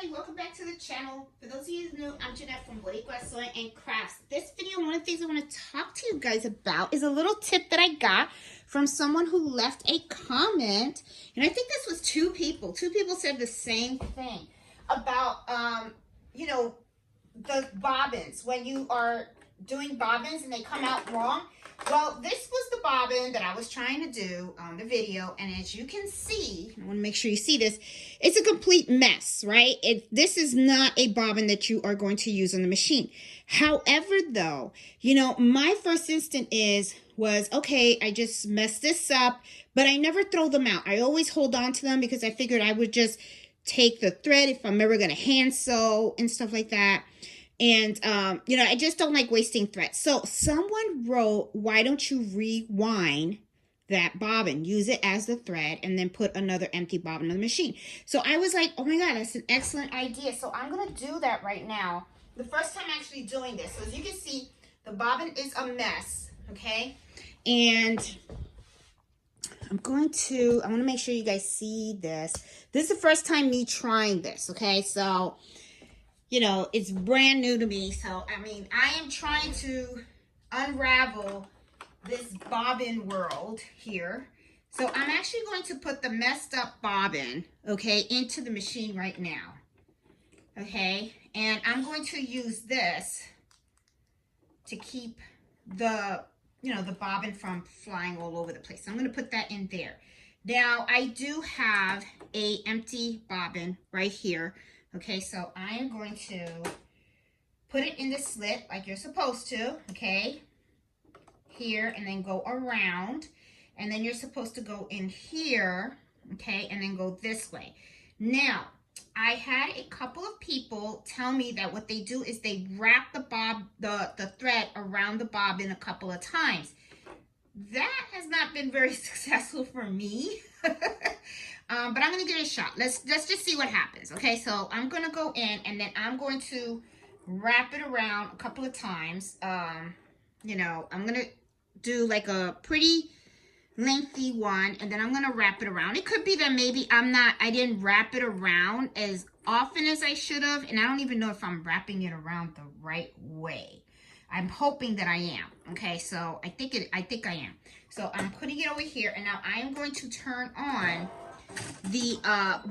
Hi, welcome back to the channel. For those of you who new, I'm Jeanette from Blake Wrestling and Crafts. This video, one of the things I want to talk to you guys about is a little tip that I got from someone who left a comment. And I think this was two people. Two people said the same thing about, the bobbins. When you are doing bobbins and they come out wrong. Well, this was the bobbin that I was trying to do on the video, and as you can see, I want to make sure you see this, it's a complete mess, right? This is not a bobbin that you are going to use on the machine. However, though, my first instinct was, okay, I just messed this up, but I never throw them out. I always hold on to them because I figured I would just take the thread if I'm ever going to hand sew and stuff like that. And, I just don't like wasting thread. So someone wrote, why don't you rewind that bobbin, use it as the thread, and then put another empty bobbin on the machine. So I was like, oh my God, that's an excellent idea. So I'm going to do that right now. The first time actually doing this. So as you can see, the bobbin is a mess. Okay. And I want to make sure you guys see this. This is the first time me trying this. Okay. So it's brand new to me. So, I am trying to unravel this bobbin world here. So, I'm actually going to put the messed up bobbin, okay, into the machine right now. Okay. And I'm going to use this to keep the, the bobbin from flying all over the place. So I'm going to put that in there. Now, I do have a empty bobbin right here. Okay, so I am going to put it in the slit like you're supposed to, okay, here, and then go around, and then you're supposed to go in here, okay, and then go this way. Now, I had a couple of people tell me that what they do is they wrap the thread around the bobbin a couple of times. That has not been very successful for me. But I'm going to give it a shot. Let's just see what happens. Okay, so I'm going to go in and then I'm going to wrap it around a couple of times. I'm going to do like a pretty lengthy one and then I'm going to wrap it around. It could be that maybe I didn't wrap it around as often as I should have. And I don't even know if I'm wrapping it around the right way. I'm hoping that I am. Okay, so I think I am. So I'm putting it over here and now I am going to turn on the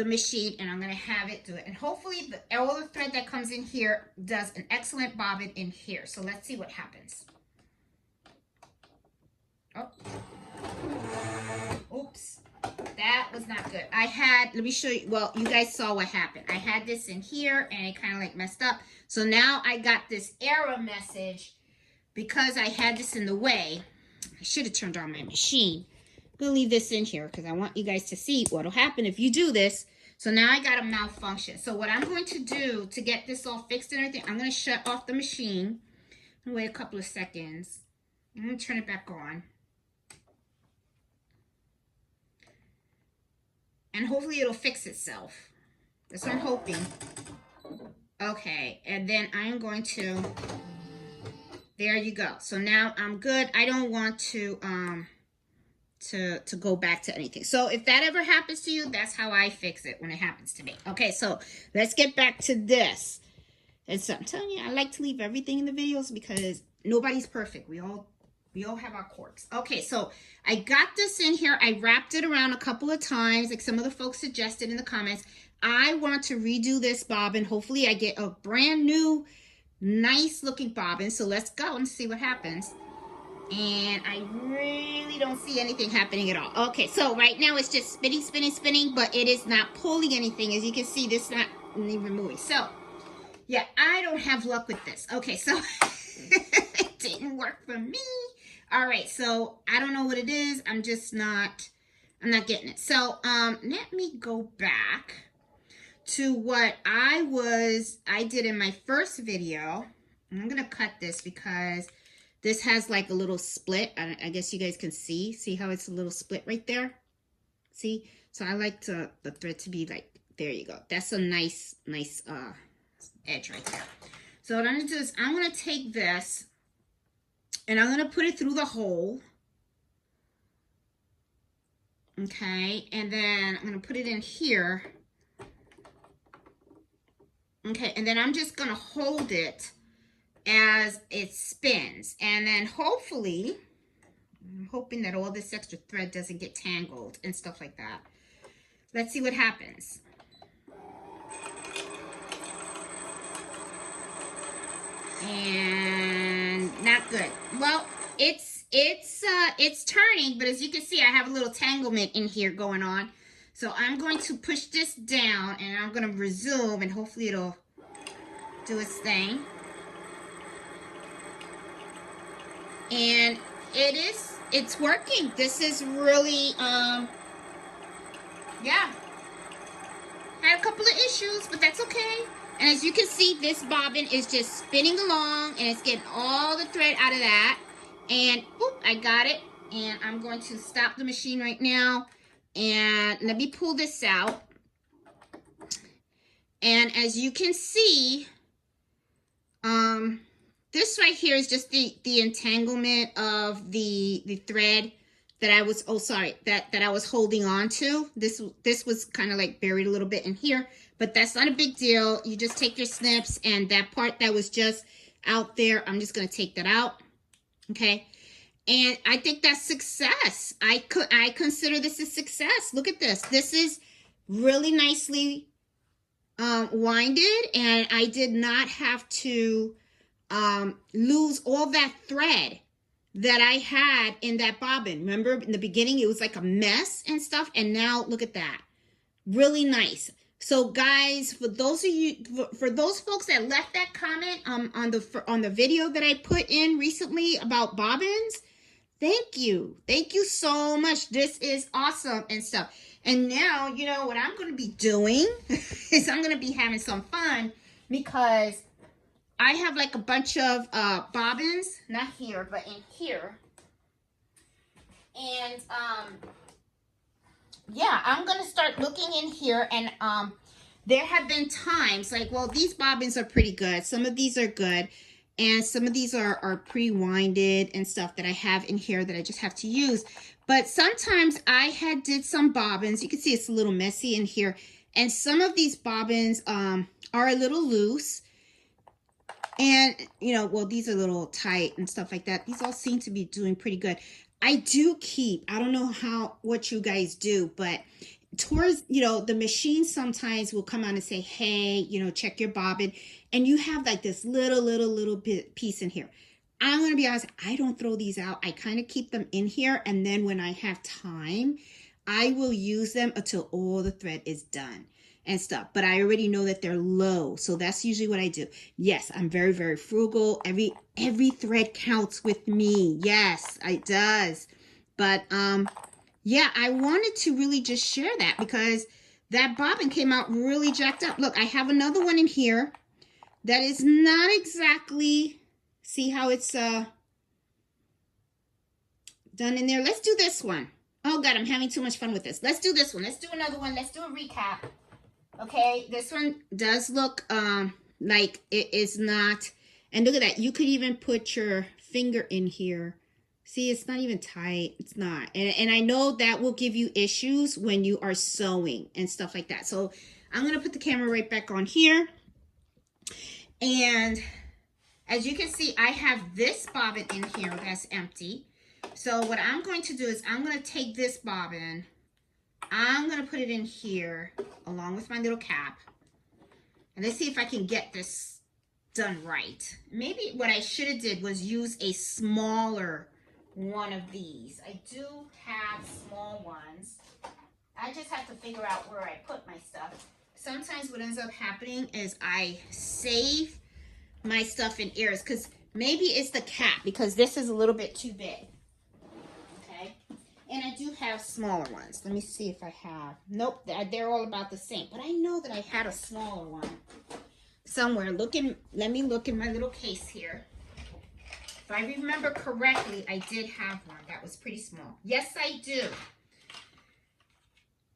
machine and I'm going to have it do it. And hopefully all the thread that comes in here does an excellent bobbin in here. So let's see what happens. Oh. Oops. That was not good. Let me show you. Well, you guys saw what happened. I had this in here and it kind of like messed up. So now I got this error message because I had this in the way. I should have turned on my machine. I'm going to leave this in here because I want you guys to see what will happen if you do this. So now I got a malfunction. So what I'm going to do to get this all fixed and everything, I'm going to shut off the machine. I'm going to wait a couple of seconds. I'm going to turn it back on. And hopefully it'll fix itself. That's what I'm hoping. Okay, and then I'm going to, there you go. So now I'm good. I don't want to go back to anything. So if that ever happens to you, that's how I fix it when it happens to me. Okay, so let's get back to this. And so I'm telling you, I like to leave everything in the videos because nobody's perfect. We all have our quirks. Okay, so I got this in here. I wrapped it around a couple of times, like some of the folks suggested in the comments. I want to redo this bobbin. Hopefully I get a brand new, nice looking bobbin. So let's go and see what happens. And I really don't see anything happening at all. Okay, so right now it's just spinning, spinning, spinning, but it is not pulling anything. As you can see, this is not even moving. So, yeah, I don't have luck with this. Okay, so it didn't work for me. All right, so I don't know what it is. I'm not getting it. So, let me go back to what I did in my first video. I'm going to cut this because this has like a little split. I guess you guys can see how it's a little split right there. See? So I like the thread to be like, there you go. That's a nice edge right there. So what I'm going to do is I'm going to take this and I'm going to put it through the hole. Okay. And then I'm going to put it in here. Okay, and then I'm just gonna hold it as it spins. And then hopefully, I'm hoping that all this extra thread doesn't get tangled and stuff like that. Let's see what happens. And not good. Well, it's turning, but as you can see, I have a little tanglement in here going on. So I'm going to push this down and I'm going to resume and hopefully it'll do its thing. And it's working. This is really, yeah. Had a couple of issues, but that's okay. And as you can see, this bobbin is just spinning along and it's getting all the thread out of that. And whoop, I got it. And I'm going to stop the machine right now. And let me pull this out. And as you can see, this right here is just the entanglement of the thread that I was, that I was holding on to. This was kind of like buried a little bit in here, but that's not a big deal. You just take your snips and that part that was just out there, I'm just going to take that out. Okay. And I think that's success. I consider this a success. Look at this. This is really nicely winded, and I did not have to lose all that thread that I had in that bobbin. Remember in the beginning, it was like a mess and stuff. And now look at that. Really nice. So guys, for those of you, for those folks that left that comment on the video that I put in recently about bobbins, thank you. Thank you so much. This is awesome and stuff. And now, you know, what I'm going to be doing is I'm going to be having some fun because I have like a bunch of bobbins, not here, but in here. And yeah, I'm going to start looking in here. And there have been times like, well, these bobbins are pretty good. Some of these are good. And some of these are pre-winded and stuff that I have in here that I just have to use. But sometimes I did some bobbins. You can see it's a little messy in here. And some of these bobbins are a little loose. And, you know, well, these are a little tight and stuff like that. These all seem to be doing pretty good. I do keep, I don't know what you guys do, but towards, you know, the machine sometimes will come on and say, hey, you know, check your bobbin. And you have like this little bit piece in here. I'm going to be honest, I don't throw these out. I kind of keep them in here. And then when I have time, I will use them until all the thread is done and stuff. But I already know that they're low. So that's usually what I do. Yes, I'm very, very frugal. Every thread counts with me. Yes, it does. But yeah, I wanted to really just share that because that bobbin came out really jacked up. Look, I have another one in here that is not exactly, see how it's done in there. Let's do this one. Oh God, I'm having too much fun with this. Let's do this one. Let's do another one. Let's do a recap. Okay, this one does look like it is not, and look at that. You could even put your finger in here. See, it's not even tight. It's not. And I know that will give you issues when you are sewing and stuff like that. So I'm going to put the camera right back on here. And as you can see, I have this bobbin in here that's empty. So what I'm going to do is I'm going to take this bobbin. I'm going to put it in here along with my little cap. And let's see if I can get this done right. Maybe what I should have did was use a smaller one of these. I do have small ones. I just have to figure out where I put my stuff. Sometimes what ends up happening is I save my stuff in areas because maybe it's the cap because this is a little bit too big. Okay. And I do have smaller ones. Let me see if I have. Nope, they're all about the same. But I know that I had a smaller one somewhere. Let me look in my little case here. If I remember correctly, I did have one that was pretty small. Yes, I do.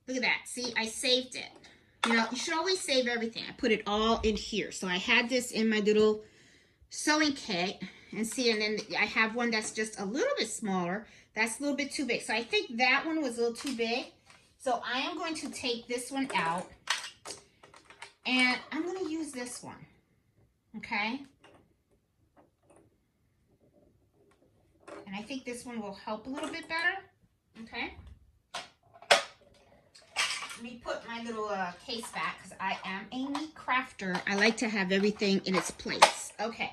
Look at that. See, I saved it. You know, you should always save everything. I put it all in here. So I had this in my little sewing kit. And see, and then I have one that's just a little bit smaller. That's a little bit too big. So I think that one was a little too big. So I am going to take this one out. And I'm going to use this this one, okay? And I think this one will help a little bit better, okay? Let me put my little case back because I am a meat crafter. I like to have everything in its place. Okay,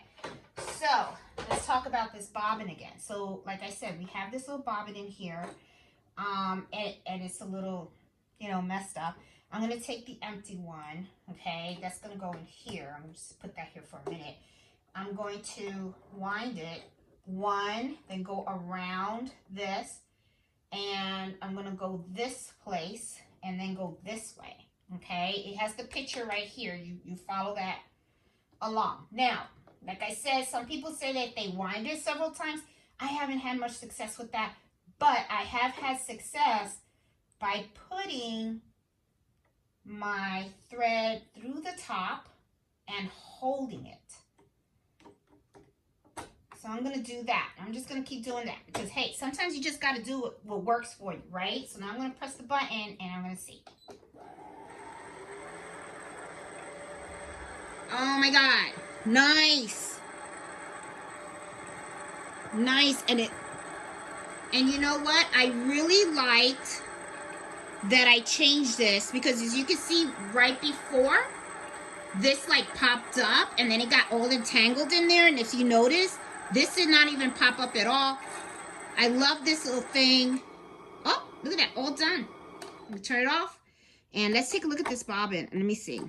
so let's talk about this bobbin again. So like I said, we have this little bobbin in here, and it's a little, you know, messed up. I'm going to take the empty one, okay? That's going to go in here. I'm going to just put that here for a minute. I'm going to wind it one, then go around this, and I'm going to go this place and then go this way, okay? It has the picture right here. You follow that along. Now, like I said, some people say that they wind it several times. I haven't had much success with that, but I have had success by putting my thread through the top and holding it. So I'm going to do that. I'm just going to keep doing that because, hey, sometimes you just got to do what works for you, right? So now I'm going to press the button and I'm going to see. Oh my God. Nice. Nice. And you know what? I really liked that I changed this because as you can see right before, this like popped up and then it got all entangled in there. And if you notice, this did not even pop up at all. I love this little thing. Oh, look at that, all done. Let me turn it off. And let's take a look at this bobbin. Let me see.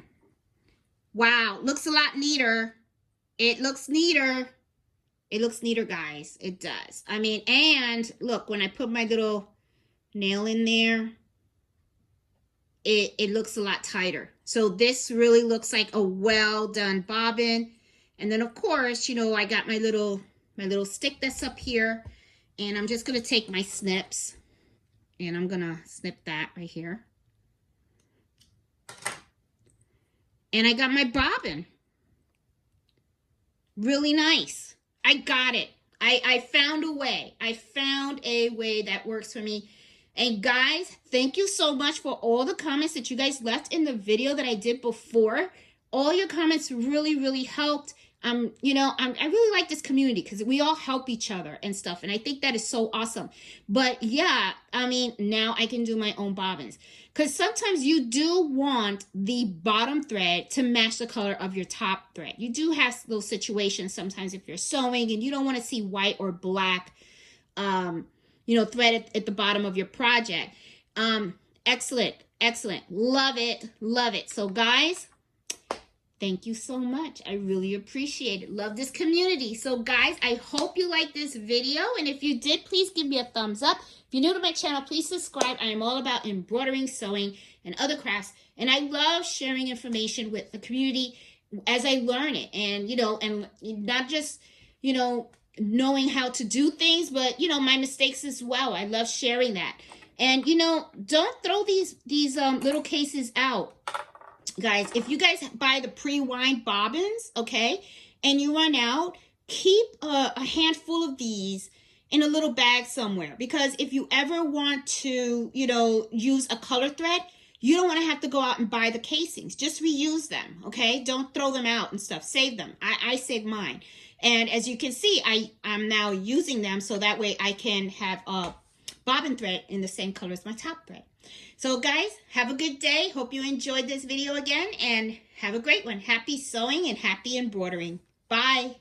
Wow, looks a lot neater. It looks neater. It looks neater, guys. It does. I mean, and look, when I put my little nail in there, it looks a lot tighter. So this really looks like a well done bobbin. And then of course, you know, I got my little stick that's up here, and I'm just going to take my snips and I'm going to snip that right here. And I got my bobbin. Really nice. I got it. I found a way. I found a way that works for me. And guys, thank you so much for all the comments that you guys left in the video that I did before. All your comments really, really helped. You know, I really like this community because we all help each other and stuff. And I think that is so awesome. But yeah, I mean, now I can do my own bobbins. Because sometimes you do want the bottom thread to match the color of your top thread. You do have those situations sometimes if you're sewing and you don't want to see white or black, you know, thread at the bottom of your project. Excellent, excellent. Love it, love it. So guys, thank you so much. I really appreciate it. Love this community. So guys, I hope you liked this video. And if you did, please give me a thumbs up. If you're new to my channel, please subscribe. I am all about embroidering, sewing, and other crafts. And I love sharing information with the community as I learn it. And, you know, and not just, you know, knowing how to do things, but, you know, my mistakes as well. I love sharing that. And, you know, don't throw these little cases out. Guys, if you guys buy the pre-wind bobbins, okay, and you run out, keep a handful of these in a little bag somewhere. Because if you ever want to, you know, use a color thread, you don't want to have to go out and buy the casings. Just reuse them, okay? Don't throw them out and stuff. Save them. I saved mine. And as you can see, I'm now using them so that way I can have a bobbin thread in the same color as my top thread. So guys, have a good day. Hope you enjoyed this video again and have a great one. Happy sewing and happy embroidering. Bye.